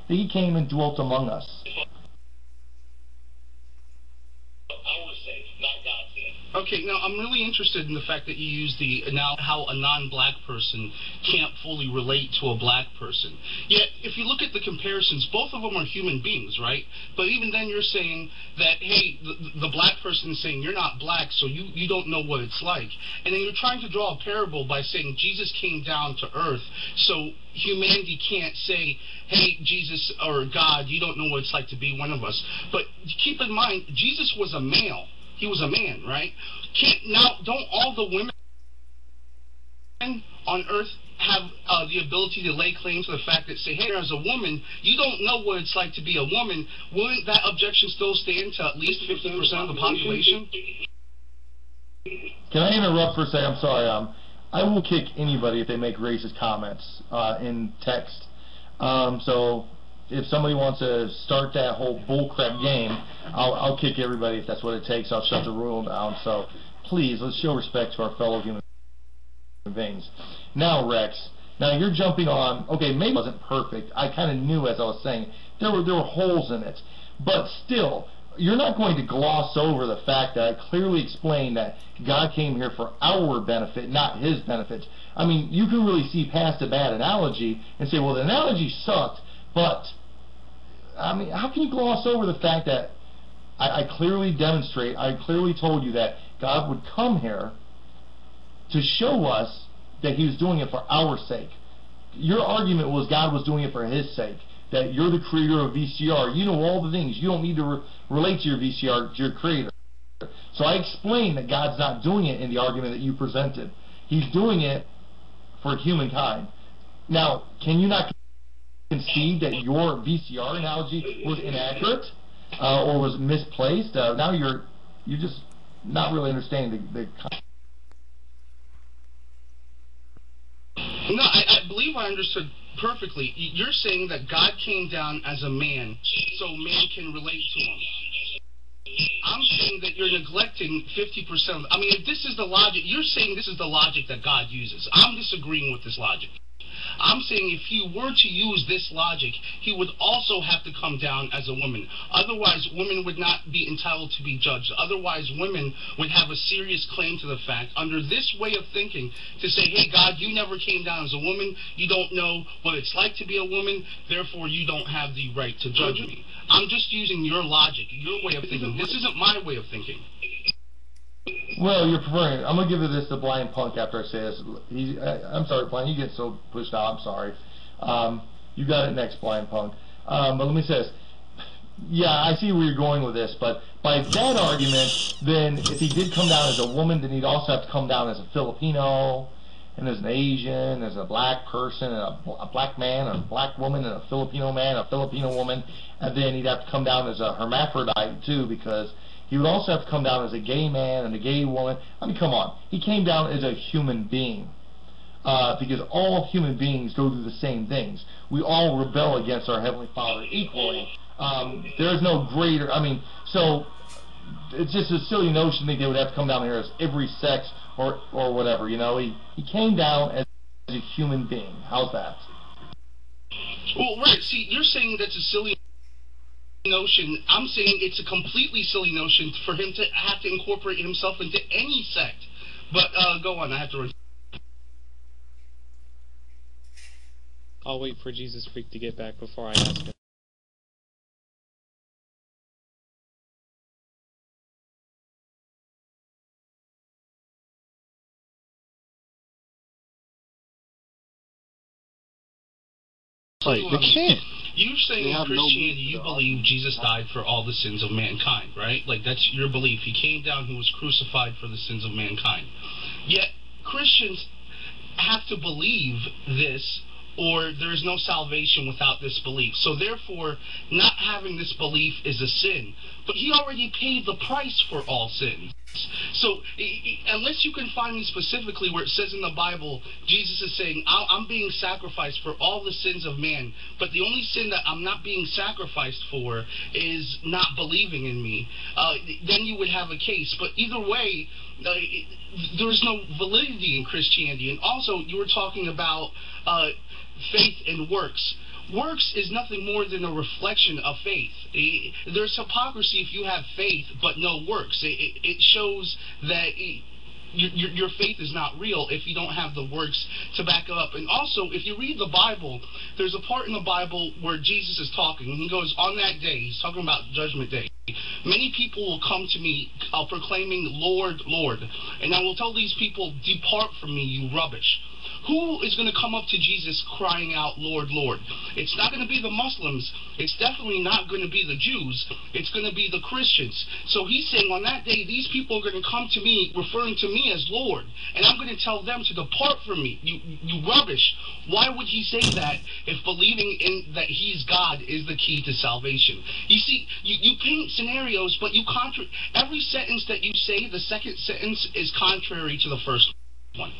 that he came and dwelt among us. Okay, now I'm really interested in the fact that you use how a non-black person can't fully relate to a black person. Yet, if you look at the comparisons, both of them are human beings, right? But even then you're saying that, hey, the black person is saying, you're not black, so you don't know what it's like. And then you're trying to draw a parable by saying Jesus came down to earth, so humanity can't say, hey, Jesus or God, you don't know what it's like to be one of us. But keep in mind, Jesus was a male. He was a man, right? Don't all the women on earth have the ability to lay claim to the fact that say, hey, as a woman, you don't know what it's like to be a woman? Wouldn't that objection still stand to at least 50% of the population? Can I interrupt for a second? I'm sorry. I will kick anybody if they make racist comments in text. So if somebody wants to start that whole bullcrap game, I'll kick everybody if that's what it takes. I'll shut the room down. So please, let's show respect to our fellow human beings. Now, Rex, you're jumping on, okay, maybe it wasn't perfect. I kind of knew, as I was saying, there were holes in it. But still, you're not going to gloss over the fact that I clearly explained that God came here for our benefit, not his benefit. I mean, you can really see past a bad analogy and say, well, the analogy sucked, but I mean, how can you gloss over the fact that I clearly demonstrate, I clearly told you that God would come here to show us that he was doing it for our sake. Your argument was God was doing it for his sake, that you're the creator of VCR. You know all the things. You don't need to relate to your VCR, to your creator. So I explained that God's not doing it in the argument that you presented. He's doing it for humankind. Now, can you not concede that your VCR analogy was inaccurate or was misplaced? Now you're just not really understanding the No, I believe I understood perfectly. You're saying that God came down as a man so man can relate to him. I'm saying that you're neglecting 50%. I mean, if this is the logic, you're saying this is the logic that God uses. I'm disagreeing with this logic. I'm saying if he were to use this logic, he would also have to come down as a woman. Otherwise, women would not be entitled to be judged. Otherwise, women would have a serious claim to the fact, under this way of thinking, to say, hey, God, you never came down as a woman. You don't know what it's like to be a woman. Therefore, you don't have the right to judge me. I'm just using your logic, your way of thinking. This isn't my way of thinking. Well, you're preferring it. I'm going to give it this to Blind Punk after I say this. I'm sorry, Blind, you get so pushed out. I'm sorry. You got it next, Blind Punk. But let me say this. Yeah, I see where you're going with this, but by that argument, then if he did come down as a woman, then he'd also have to come down as a Filipino, and as an Asian, as a black person, and a black man, and a black woman, and a Filipino man, a Filipino woman, and then he'd have to come down as a hermaphrodite, too, because he would also have to come down as a gay man and a gay woman. I mean, come on. He came down as a human being. Because all human beings go through the same things. We all rebel against our Heavenly Father equally. There is no greater... I mean, so it's just a silly notion that they would have to come down here as every sex or whatever, you know. He came down as a human being. How's that? Well, right. See, you're saying that's a silly notion. I'm saying it's a completely silly notion for him to have to incorporate himself into any sect. But go on, I have to run. I'll wait for Jesus Freak to get back before I ask him. You're saying in Christianity you believe Jesus died for all the sins of mankind, right? Like, that's your belief. He came down, he was crucified for the sins of mankind. Yet, Christians have to believe this, or there is no salvation without this belief. So therefore, not having this belief is a sin. But he already paid the price for all sins. So unless you can find me specifically where it says in the Bible, Jesus is saying, I'm being sacrificed for all the sins of man, but the only sin that I'm not being sacrificed for is not believing in me, then you would have a case. But either way, there's no validity in Christianity. And also, you were talking about faith and works. Works is nothing more than a reflection of faith. There's hypocrisy if you have faith but no works. It shows that your faith is not real if you don't have the works to back up. And also, if you read the Bible, there's a part in the Bible where Jesus is talking, and he goes, on that day, he's talking about Judgment Day, many people will come to me proclaiming, Lord, Lord. And I will tell these people, depart from me, you rubbish. Who is going to come up to Jesus crying out, Lord, Lord? It's not going to be the Muslims. It's definitely not going to be the Jews. It's going to be the Christians. So he's saying on that day, these people are going to come to me, referring to me as Lord. And I'm going to tell them to depart from me. You rubbish. Why would he say that if believing in that he's God is the key to salvation? You see, you paint scenarios, but every sentence that you say, the second sentence is contrary to the first one.